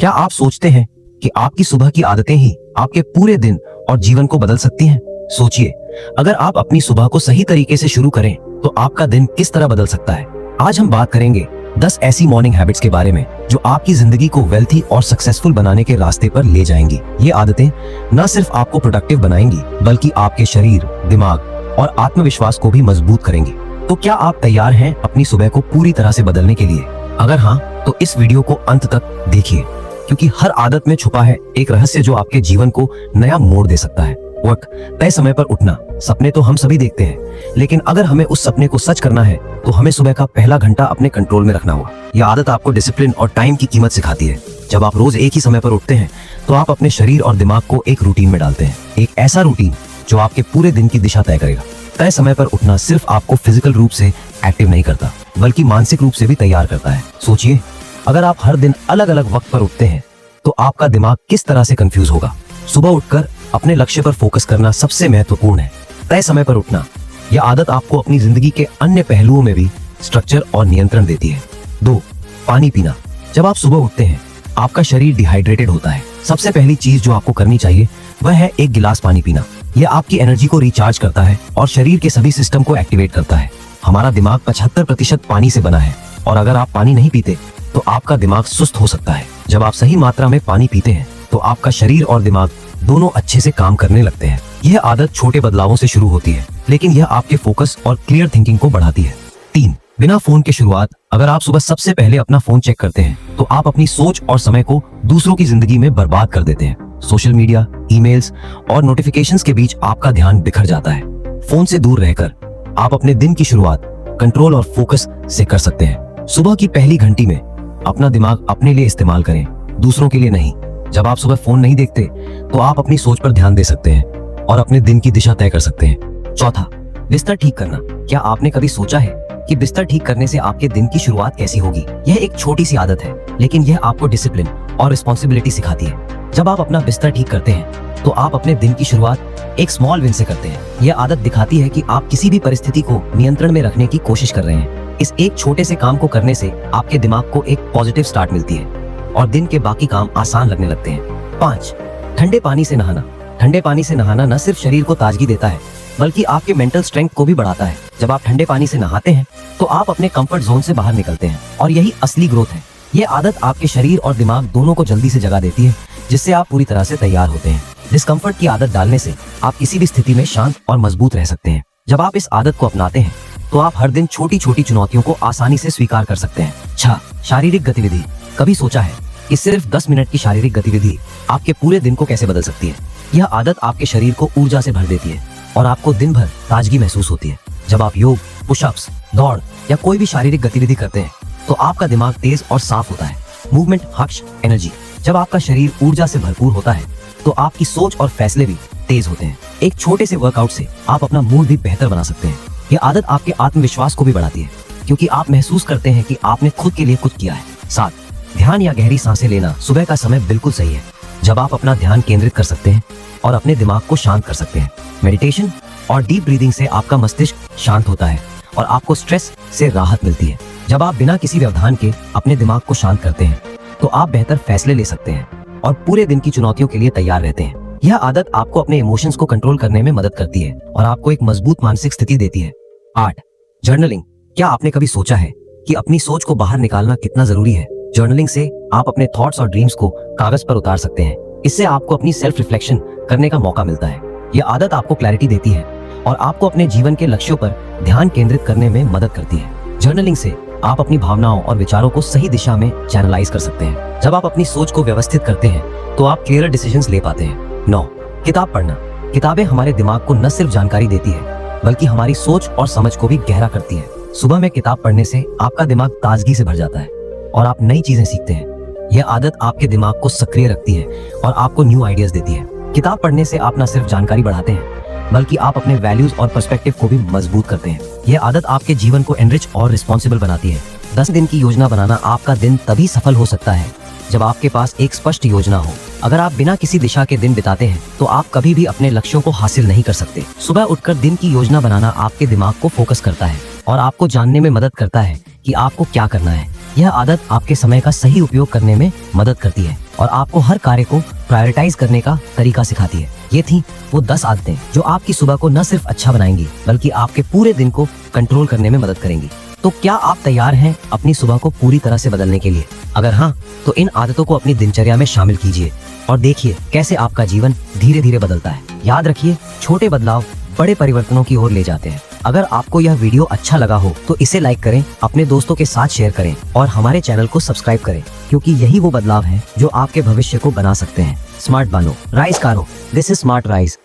क्या आप सोचते हैं कि आपकी सुबह की आदतें ही आपके पूरे दिन और जीवन को बदल सकती हैं? सोचिए, अगर आप अपनी सुबह को सही तरीके से शुरू करें तो आपका दिन किस तरह बदल सकता है। आज हम बात करेंगे 10 ऐसी मॉर्निंग हैबिट्स के बारे में जो आपकी जिंदगी को वेल्थी और सक्सेसफुल बनाने के रास्ते पर ले जाएंगी। ये आदतें न सिर्फ आपको प्रोडक्टिव बनाएंगी बल्कि आपके शरीर, दिमाग और आत्मविश्वास को भी मजबूत करेंगी। तो क्या आप तैयार हैं अपनी सुबह को पूरी तरह से बदलने के लिए? अगर हाँ, तो इस वीडियो को अंत तक देखिए, क्योंकि हर आदत में छुपा है एक रहस्य जो आपके जीवन को नया मोड़ दे सकता है। वक्त, तय समय पर उठना। सपने तो हम सभी देखते हैं, लेकिन अगर हमें उस सपने को सच करना है तो हमें सुबह का पहला घंटा अपने कंट्रोल में रखना होगा। यह आदत आपको डिसिप्लिन और टाइम की कीमत सिखाती है। जब आप रोज एक ही समय पर उठते हैं तो आप अपने शरीर और दिमाग को एक रूटीन में डालते हैं, एक ऐसा रूटीन जो आपके पूरे दिन की दिशा तय करेगा। तय समय पर उठना सिर्फ आपको फिजिकल रूप से एक्टिव नहीं करता बल्कि मानसिक रूप से भी तैयार करता है। सोचिए, अगर आप हर दिन अलग अलग वक्त पर उठते हैं तो आपका दिमाग किस तरह से कंफ्यूज होगा। सुबह उठकर अपने लक्ष्य पर फोकस करना सबसे महत्वपूर्ण है। तय समय पर उठना, यह आदत आपको अपनी जिंदगी के अन्य पहलुओं में भी स्ट्रक्चर और नियंत्रण देती है। 2. पानी पीना। जब आप सुबह उठते हैं आपका शरीर डिहाइड्रेटेड होता है। सबसे पहली चीज जो आपको करनी चाहिए वह है एक गिलास पानी पीना। यह आपकी एनर्जी को रिचार्ज करता है और शरीर के सभी सिस्टम को एक्टिवेट करता है। हमारा दिमाग 75% पानी से बना है और अगर आप पानी नहीं पीते तो आपका दिमाग सुस्त हो सकता है। जब आप सही मात्रा में पानी पीते हैं तो आपका शरीर और दिमाग दोनों अच्छे से काम करने लगते हैं। यह आदत छोटे बदलावों से शुरू होती है, लेकिन यह आपके फोकस और क्लियर थिंकिंग को बढ़ाती है। 3. बिना फोन के शुरुआत। अगर आप सुबह सबसे पहले अपना फोन चेक करते हैं तो आप अपनी सोच और समय को दूसरों की जिंदगी में बर्बाद कर देते हैं। सोशल मीडिया, ईमेल्स और नोटिफिकेशंस के बीच आपका ध्यान बिखर जाता है। फोन से दूर रहकर आप अपने दिन की शुरुआत कंट्रोल और फोकस से कर सकते हैं। सुबह की पहली घंटी में अपना दिमाग अपने लिए इस्तेमाल करें, दूसरों के लिए नहीं। जब आप सुबह फोन नहीं देखते तो आप अपनी सोच पर ध्यान दे सकते हैं और अपने दिन की दिशा तय कर सकते हैं। 4. बिस्तर ठीक करना। क्या आपने कभी सोचा है कि बिस्तर ठीक करने से आपके दिन की शुरुआत कैसी होगी? यह एक छोटी सी आदत है, लेकिन यह आपको डिसिप्लिन और रिस्पॉन्सिबिलिटी सिखाती है। जब आप अपना बिस्तर ठीक करते हैं तो आप अपने दिन की शुरुआत एक स्मॉल विन से करते हैं। यह आदत दिखाती है कि आप किसी भी परिस्थिति को नियंत्रण में रखने की कोशिश कर रहे हैं। इस एक छोटे से काम को करने से आपके दिमाग को एक पॉजिटिव स्टार्ट मिलती है और दिन के बाकी काम आसान लगने लगते हैं। 5. ठंडे पानी से नहाना। ठंडे पानी से नहाना न सिर्फ शरीर को ताजगी देता है बल्कि आपके मेंटल स्ट्रेंथ को भी बढ़ाता है। जब आप ठंडे पानी से नहाते हैं तो आप अपने कंफर्ट जोन से बाहर निकलते हैं और यही असली ग्रोथ है। यह आदत आपके शरीर और दिमाग दोनों को जल्दी से जगा देती है, जिससे आप पूरी तरह से तैयार होते हैं। डिस्कम्फर्ट की आदत डालने से आप किसी भी स्थिति में शांत और मजबूत रह सकते हैं। जब आप इस आदत को अपनाते हैं तो आप हर दिन छोटी छोटी चुनौतियों को आसानी से स्वीकार कर सकते हैं। 6. शारीरिक गतिविधि। कभी सोचा है कि सिर्फ 10 मिनट की शारीरिक गतिविधि आपके पूरे दिन को कैसे बदल सकती है? यह आदत आपके शरीर को ऊर्जा से भर देती है और आपको दिन भर ताजगी महसूस होती है। जब आप योग, पुशअप्स, दौड़ या कोई भी शारीरिक गतिविधि करते हैं तो आपका दिमाग तेज और साफ होता है। मूवमेंट हर्ष एनर्जी। जब आपका शरीर ऊर्जा से भरपूर होता है तो आपकी सोच और फैसले भी तेज होते हैं। एक छोटे से वर्कआउट से आप अपना मूड भी बेहतर बना सकते हैं। यह आदत आपके आत्मविश्वास को भी बढ़ाती है, क्योंकि आप महसूस करते हैं कि आपने खुद के लिए कुछ किया है। 7. ध्यान या गहरी सांसें लेना। सुबह का समय बिल्कुल सही है जब आप अपना ध्यान केंद्रित कर सकते हैं और अपने दिमाग को शांत कर सकते हैं। मेडिटेशन और डीप ब्रीदिंग से आपका मस्तिष्क शांत होता है और आपको स्ट्रेस से राहत मिलती है। जब आप बिना किसी व्यवधान के अपने दिमाग को शांत करते हैं तो आप बेहतर फैसले ले सकते हैं और पूरे दिन की चुनौतियों के लिए तैयार रहते हैं। यह आदत आपको अपने इमोशंस को कंट्रोल करने में मदद करती है और आपको एक मजबूत मानसिक स्थिति देती है। 8. जर्नलिंग। क्या आपने कभी सोचा है कि अपनी सोच को बाहर निकालना कितना जरूरी है? जर्नलिंग से आप अपने थॉट्स और ड्रीम्स को कागज पर उतार सकते हैं। इससे आपको अपनी सेल्फ रिफ्लेक्शन करने का मौका मिलता है। यह आदत आपको क्लैरिटी देती है और आपको अपने जीवन के लक्ष्यों पर ध्यान केंद्रित करने में मदद करती है। जर्नलिंग से आप अपनी भावनाओं और विचारों को सही दिशा में चैनलाइज कर सकते हैं। जब आप अपनी सोच को व्यवस्थित करते हैं तो आप क्लियर डिसीजंस ले पाते हैं। 9. किताब पढ़ना। किताबें हमारे दिमाग को न सिर्फ जानकारी देती है बल्कि हमारी सोच और समझ को भी गहरा करती है। सुबह में किताब पढ़ने से आपका दिमाग ताजगी से भर जाता है और आप नई चीजें सीखते हैं। यह आदत आपके दिमाग को सक्रिय रखती है और आपको न्यू आइडियाज देती है। किताब पढ़ने से आप न सिर्फ जानकारी बढ़ाते हैं बल्कि आप अपने वैल्यूज और पर्सपेक्टिव को भी मजबूत करते हैं। यह आदत आपके जीवन को एनरिच और रिस्पॉन्सिबल बनाती है। 10 दिन की योजना बनाना। आपका दिन तभी सफल हो सकता है जब आपके पास एक स्पष्ट योजना हो। अगर आप बिना किसी दिशा के दिन बिताते हैं तो आप कभी भी अपने लक्ष्यों को हासिल नहीं कर सकते। सुबह उठकर दिन की योजना बनाना आपके दिमाग को फोकस करता है और आपको जानने में मदद करता है कि आपको क्या करना है। यह आदत आपके समय का सही उपयोग करने में मदद करती है। और आपको हर कार्य को प्रायोरिटाइज करने का तरीका सिखाती है। ये थी वो 10 आदतें जो आपकी सुबह को न सिर्फ अच्छा बनाएंगी बल्कि आपके पूरे दिन को कंट्रोल करने में मदद करेंगी। तो क्या आप तैयार हैं अपनी सुबह को पूरी तरह से बदलने के लिए? अगर हाँ, तो इन आदतों को अपनी दिनचर्या में शामिल कीजिए और देखिए कैसे आपका जीवन धीरे धीरे बदलता है। याद रखिए, छोटे बदलाव बड़े परिवर्तनों की ओर ले जाते हैं। अगर आपको यह वीडियो अच्छा लगा हो तो इसे लाइक करें, अपने दोस्तों के साथ शेयर करें और हमारे चैनल को सब्सक्राइब करें, क्योंकि यही वो बदलाव है जो आपके भविष्य को बना सकते हैं। स्मार्ट बनो, राइज करो। This is smart rise.